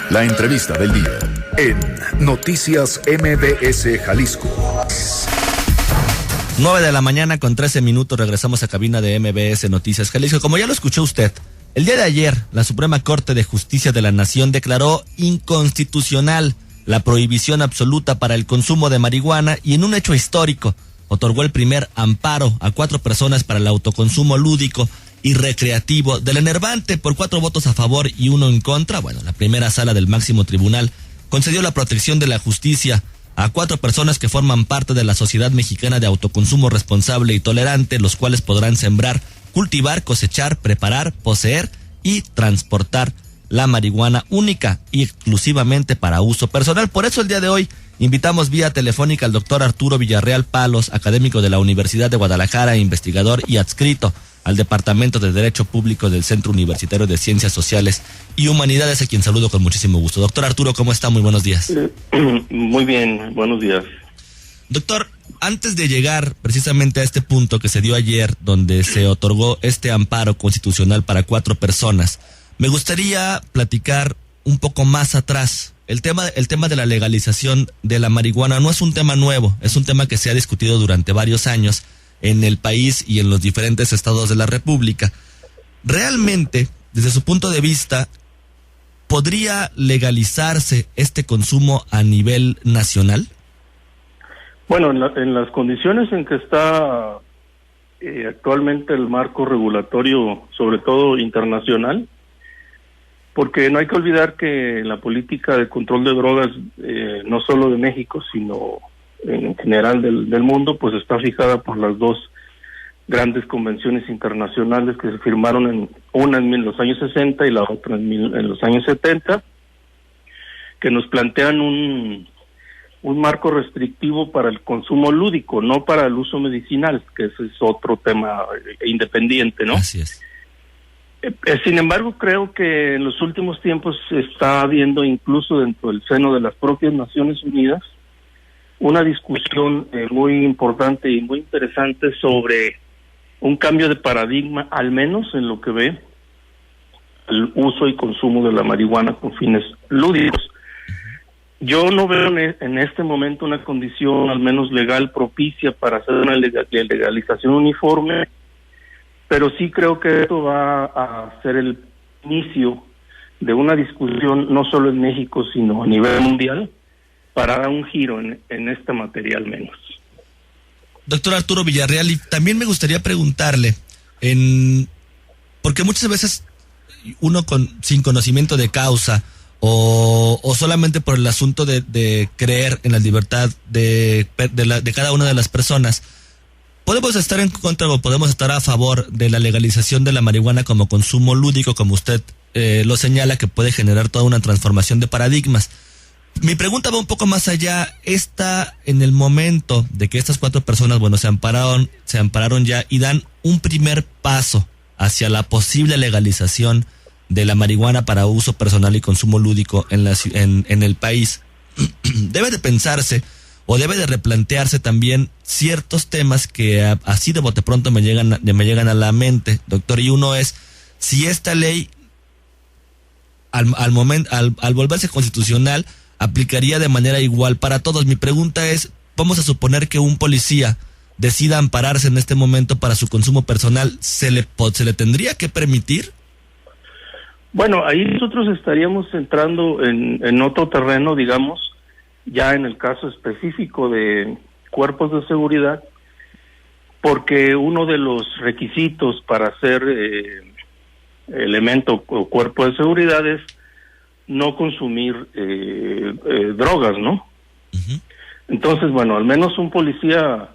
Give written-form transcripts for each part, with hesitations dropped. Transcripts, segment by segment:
La entrevista del día en Noticias MBS Jalisco. 9:13 a.m, regresamos a cabina de MBS Noticias Jalisco. Como ya lo escuchó usted, el día de ayer, la Suprema Corte de Justicia de la Nación declaró inconstitucional la prohibición absoluta para el consumo de marihuana y en un hecho histórico, otorgó el primer amparo a 4 personas para el autoconsumo lúdico y recreativo del enervante por 4 votos a favor y 1 en contra. Bueno, la primera sala del máximo tribunal concedió la protección de la justicia a 4 personas que forman parte de la Sociedad Mexicana de Autoconsumo Responsable y Tolerante, los cuales podrán sembrar, cultivar, cosechar, preparar, poseer y transportar la marihuana única y exclusivamente para uso personal. Por eso el día de hoy invitamos vía telefónica al doctor Arturo Villarreal Palos, académico de la Universidad de Guadalajara, investigador y adscrito al Departamento de Derecho Público del Centro Universitario de Ciencias Sociales y Humanidades, a quien saludo con muchísimo gusto. Doctor Arturo, ¿cómo está? Muy buenos días. Muy bien, buenos días. Doctor, antes de llegar precisamente a este punto que se dio ayer, donde se otorgó este amparo constitucional para 4 personas, me gustaría platicar un poco más atrás. El tema de la legalización de la marihuana no es un tema nuevo, es un tema que se ha discutido durante varios años en el país y en los diferentes estados de la República. Realmente, desde su punto de vista, ¿podría legalizarse este consumo a nivel nacional? Bueno, en las condiciones en que está actualmente el marco regulatorio, sobre todo internacional, porque no hay que olvidar que la política de control de drogas, no solo de México, sino en general del mundo, pues está fijada por las 2 grandes convenciones internacionales que se firmaron, una en los años 60 y la otra en los años 70, que nos plantean un marco restrictivo para el consumo lúdico, no para el uso medicinal, que ese es otro tema independiente, ¿no? Así es. Sin embargo, creo que en los últimos tiempos se está habiendo, incluso dentro del seno de las propias Naciones Unidas, una discusión muy importante y muy interesante sobre un cambio de paradigma, al menos en lo que ve el uso y consumo de la marihuana con fines lúdicos. Yo no veo en este momento una condición, al menos legal, propicia para hacer una legalización uniforme, pero sí creo que esto va a ser el inicio de una discusión, no solo en México, sino a nivel mundial, para dar un giro en esta materia al menos. Doctor Arturo Villarreal, y también me gustaría preguntarle, porque muchas veces uno sin conocimiento de causa o solamente por el asunto de creer en la libertad de cada una de las personas, podemos estar en contra o podemos estar a favor de la legalización de la marihuana como consumo lúdico, como usted lo señala, que puede generar toda una transformación de paradigmas. Mi pregunta va un poco más allá. Está en el momento de que estas 4 personas, bueno, se ampararon ya y dan un primer paso hacia la posible legalización de la marihuana para uso personal y consumo lúdico en el país. Debe de pensarse o debe de replantearse también ciertos temas que así de bote pronto me llegan a la mente, doctor, y uno es si esta ley al volverse constitucional aplicaría de manera igual para todos. Mi pregunta es, vamos a suponer que un policía decida ampararse en este momento para su consumo personal, ¿se le tendría que permitir? Bueno, ahí nosotros estaríamos entrando en otro terreno, digamos, ya en el caso específico de cuerpos de seguridad, porque uno de los requisitos para ser elemento o cuerpo de seguridad es no consumir drogas, ¿no? Uh-huh. Entonces, bueno, al menos un policía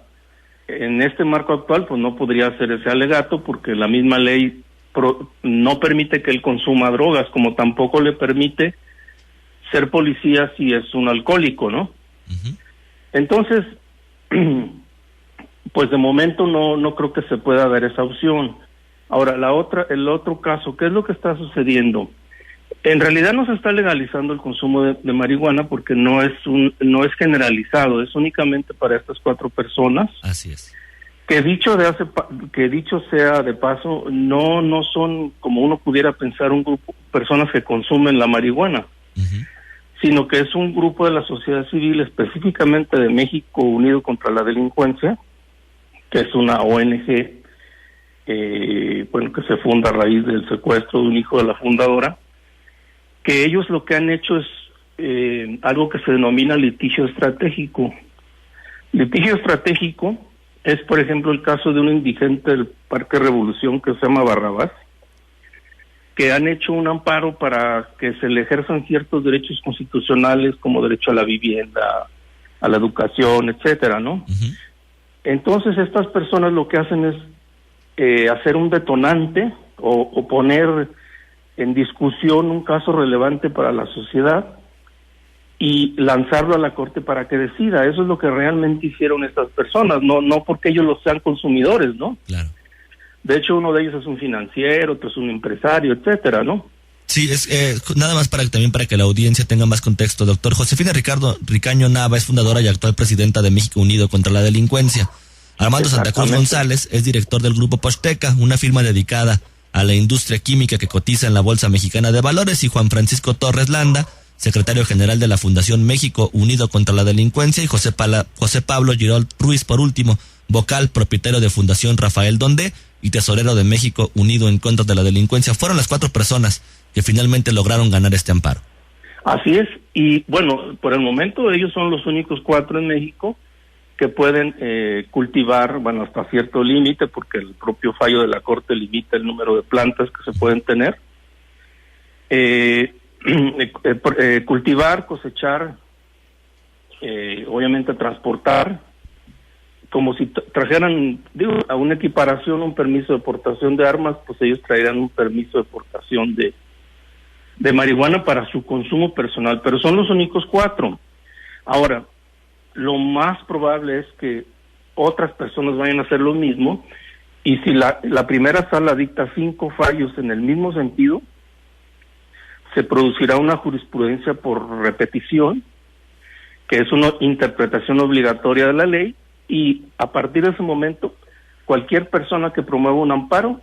en este marco actual pues no podría hacer ese alegato porque la misma ley no permite que él consuma drogas, como tampoco le permite ser policía si es un alcohólico, ¿no? Uh-huh. Entonces, pues de momento no creo que se pueda dar esa opción. Ahora, el otro caso, ¿qué es lo que está sucediendo? En realidad no se está legalizando el consumo de marihuana porque no es generalizado, es únicamente para estas 4 personas. Así es. Que dicho sea de paso, no son como uno pudiera pensar un grupo de personas que consumen la marihuana. sino que es un grupo de la sociedad civil, específicamente de México Unido contra la Delincuencia, que es una ONG, que se funda a raíz del secuestro de un hijo de la fundadora, que ellos lo que han hecho es algo que se denomina litigio estratégico. Litigio estratégico es, por ejemplo, el caso de un indigente del Parque Revolución que se llama Barrabás, que han hecho un amparo para que se le ejerzan ciertos derechos constitucionales como derecho a la vivienda, a la educación, etcétera, ¿no? Entonces estas personas lo que hacen es hacer un detonante o poner en discusión un caso relevante para la sociedad y lanzarlo a la corte para que decida. Eso es lo que realmente hicieron estas personas, no porque ellos los sean consumidores, ¿no? Claro. De hecho, uno de ellos es un financiero, otro es un empresario, etcétera, ¿no? Sí, es nada más para que la audiencia tenga más contexto, doctor. Josefina Ricaño Nava es fundadora y actual presidenta de México Unido contra la Delincuencia. Armando Santa Cruz González es director del Grupo Posteca, una firma dedicada a la industria química que cotiza en la Bolsa Mexicana de Valores, y Juan Francisco Torres Landa, secretario general de la Fundación México Unido contra la Delincuencia, y José Pablo Girol Ruiz, por último, vocal, propietario de Fundación Rafael Donde y tesorero de México Unido en contra de la Delincuencia. Fueron las 4 personas que finalmente lograron ganar este amparo. Así es, y bueno, por el momento ellos son los únicos 4 en México que pueden cultivar, bueno, hasta cierto límite, porque el propio fallo de la Corte limita el número de plantas que se pueden tener, cultivar, cosechar, obviamente transportar, como si trajeran, a una equiparación, un permiso de portación de armas, pues ellos traerán un permiso de portación de marihuana para su consumo personal, pero son los únicos 4. Ahora, lo más probable es que otras personas vayan a hacer lo mismo, y si la primera sala dicta 5 fallos en el mismo sentido, se producirá una jurisprudencia por repetición, que es una interpretación obligatoria de la ley, y a partir de ese momento, cualquier persona que promueva un amparo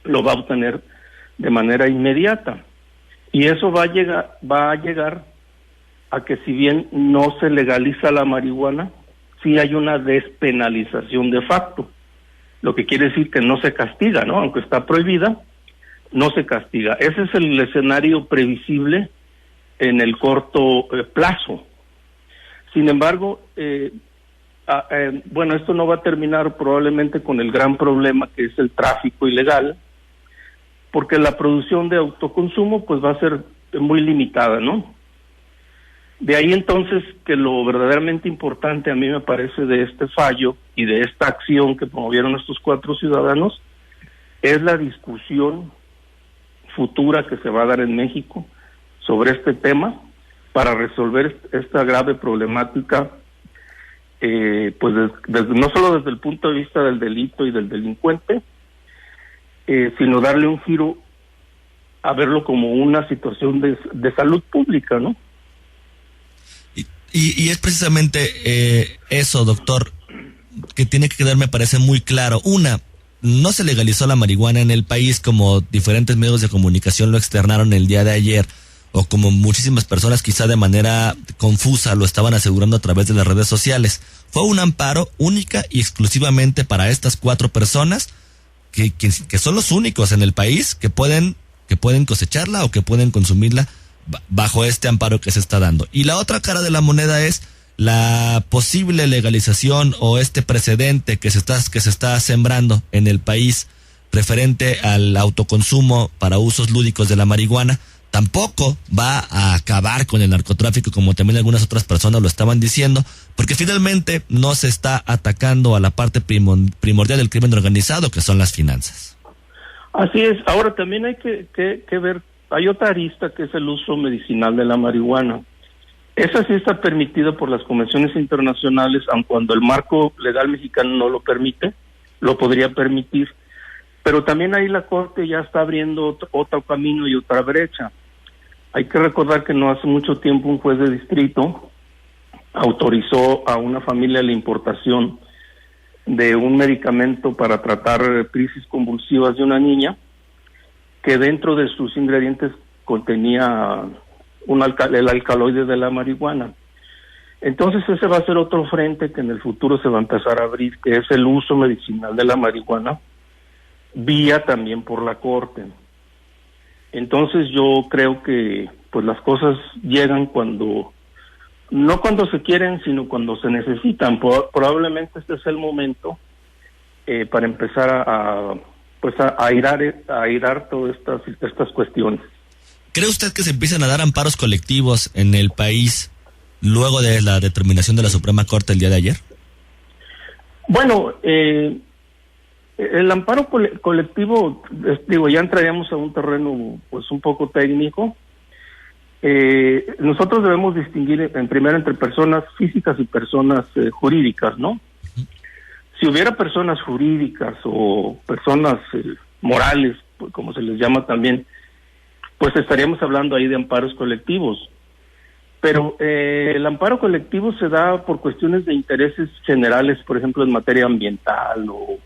lo va a obtener de manera inmediata. Y eso va a llegar a que, si bien no se legaliza la marihuana, sí hay una despenalización de facto, lo que quiere decir que no se castiga, ¿no? Aunque está prohibida, no se castiga. Ese es el escenario previsible en el corto plazo. Sin embargo, esto no va a terminar probablemente con el gran problema que es el tráfico ilegal, porque la producción de autoconsumo pues va a ser muy limitada, ¿no? De ahí entonces que lo verdaderamente importante a mí me parece de este fallo y de esta acción que promovieron estos 4 ciudadanos es la discusión futura que se va a dar en México sobre este tema para resolver esta grave problemática, no solo desde el punto de vista del delito y del delincuente, sino darle un giro a verlo como una situación de salud pública, ¿no? Y es precisamente eso, doctor, que tiene que quedar, me parece muy claro. No se legalizó la marihuana en el país como diferentes medios de comunicación lo externaron el día de ayer, o como muchísimas personas quizá de manera confusa lo estaban asegurando a través de las redes sociales. Fue un amparo única y exclusivamente para estas 4 personas que son los únicos en el país que pueden cosecharla o que pueden consumirla bajo este amparo que se está dando. Y la otra cara de la moneda es la posible legalización o este precedente que se está sembrando en el país referente al autoconsumo para usos lúdicos de la marihuana. Tampoco va a acabar con el narcotráfico, como también algunas otras personas lo estaban diciendo, porque finalmente no se está atacando a la parte primordial del crimen organizado, que son las finanzas. Así es. Ahora también hay que ver, hay otra arista que es el uso medicinal de la marihuana. Esa sí está permitida por las convenciones internacionales, aun cuando el marco legal mexicano no lo permite, lo podría permitir. Pero también ahí la Corte ya está abriendo otro camino y otra brecha. Hay que recordar que no hace mucho tiempo un juez de distrito autorizó a una familia la importación de un medicamento para tratar crisis convulsivas de una niña, que dentro de sus ingredientes contenía el alcaloide de la marihuana. Entonces ese va a ser otro frente que en el futuro se va a empezar a abrir, que es el uso medicinal de la marihuana, vía también por la Corte. Entonces yo creo que pues las cosas llegan no cuando se quieren, sino cuando se necesitan. Probablemente este es el momento para empezar a airar todas estas cuestiones. ¿Cree usted que se empiezan a dar amparos colectivos en el país luego de la determinación de la Suprema Corte el día de ayer? Bueno, el amparo colectivo, ya entraríamos a un terreno pues un poco técnico. Nosotros debemos distinguir primero entre personas físicas y personas jurídicas, ¿no? Si hubiera personas jurídicas o personas morales, pues, como se les llama también, pues estaríamos hablando ahí de amparos colectivos. Pero el amparo colectivo se da por cuestiones de intereses generales, por ejemplo, en materia ambiental o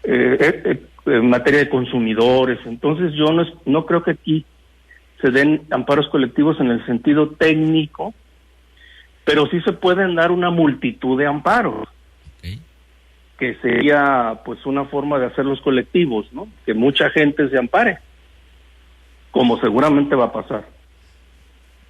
en materia de consumidores. Entonces yo no creo que aquí se den amparos colectivos en el sentido técnico, pero sí se pueden dar una multitud de amparos, que sería pues una forma de hacerlos colectivos, ¿no? Que mucha gente se ampare, como seguramente va a pasar.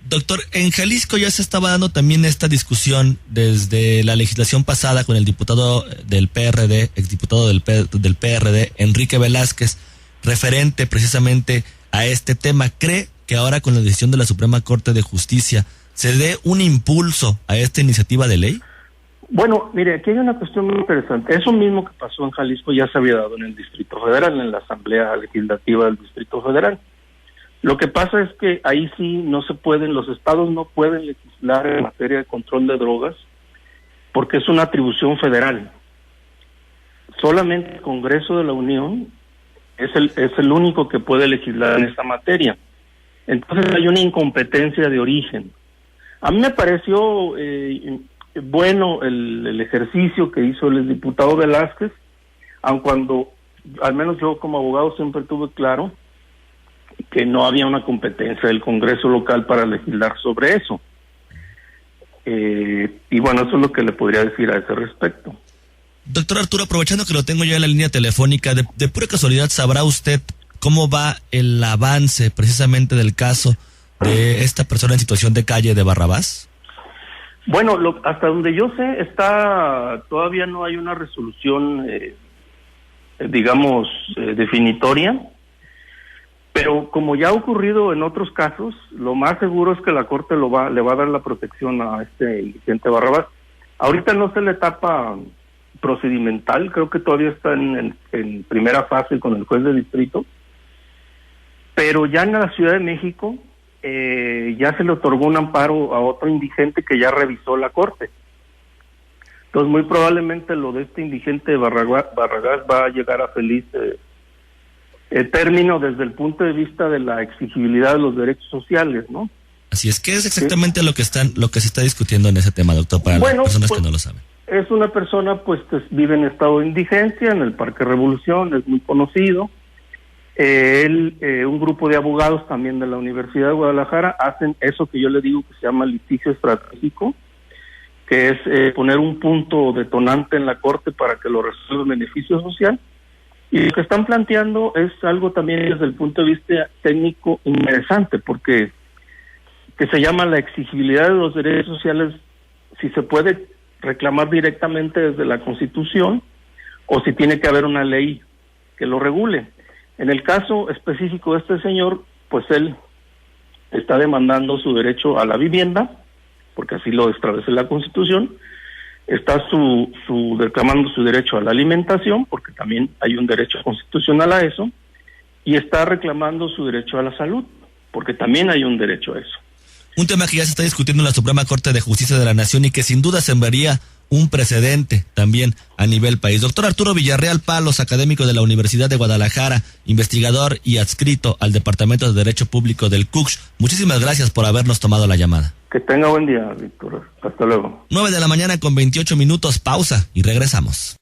Doctor, en Jalisco ya se estaba dando también esta discusión desde la legislación pasada con el diputado del PRD, exdiputado del PRD, Enrique Velázquez, referente precisamente a este tema. ¿Cree que ahora con la decisión de la Suprema Corte de Justicia se dé un impulso a esta iniciativa de ley? Bueno, mire, aquí hay una cuestión muy interesante. Eso mismo que pasó en Jalisco ya se había dado en el Distrito Federal, en la Asamblea Legislativa del Distrito Federal. Lo que pasa es que ahí sí los estados no pueden legislar en materia de control de drogas porque es una atribución federal. Solamente el Congreso de la Unión es el único que puede legislar en esta materia. Entonces hay una incompetencia de origen. A mí me pareció bueno el ejercicio que hizo el diputado Velázquez, aun cuando al menos yo como abogado siempre tuve claro que no había una competencia del Congreso local para legislar sobre eso. Y bueno, eso es lo que le podría decir a ese respecto. Doctor Arturo, aprovechando que lo tengo ya en la línea telefónica, de pura casualidad, ¿sabrá usted cómo va el avance precisamente del caso de esta persona en situación de calle de Barrabás? Bueno, hasta donde yo sé, todavía no hay una resolución, definitoria, pero como ya ha ocurrido en otros casos, lo más seguro es que la Corte le va a dar la protección a este indigente Barrabás. Ahorita no está en la etapa procedimental, creo que todavía está en primera fase con el juez de distrito, pero ya en la Ciudad de México ya se le otorgó un amparo a otro indigente que ya revisó la Corte. Entonces muy probablemente lo de este indigente Barragás va a llegar a feliz término desde el punto de vista de la exigibilidad de los derechos sociales, ¿no? Así es, ¿qué es exactamente lo que se está discutiendo en ese tema, doctor, para las personas que no lo saben? Es una persona pues que vive en estado de indigencia en el Parque Revolución, es muy conocido. Un grupo de abogados también de la Universidad de Guadalajara hacen eso que yo le digo que se llama litigio estratégico, que es poner un punto detonante en la Corte para que lo resuelva el beneficio social. Y lo que están planteando es algo también desde el punto de vista técnico interesante, porque que se llama la exigibilidad de los derechos sociales, si se puede reclamar directamente desde la Constitución o si tiene que haber una ley que lo regule. En el caso específico de este señor, pues él está demandando su derecho a la vivienda, porque así lo establece la Constitución, está reclamando su derecho a la alimentación, porque también hay un derecho constitucional a eso, y está reclamando su derecho a la salud, porque también hay un derecho a eso. Un tema que ya se está discutiendo en la Suprema Corte de Justicia de la Nación y que sin duda sembraría un precedente también a nivel país. Doctor Arturo Villarreal Palos, académico de la Universidad de Guadalajara, investigador y adscrito al Departamento de Derecho Público del CUCSH, muchísimas gracias por habernos tomado la llamada. Que tenga buen día, Víctor. Hasta luego. 9:28 a.m, pausa y regresamos.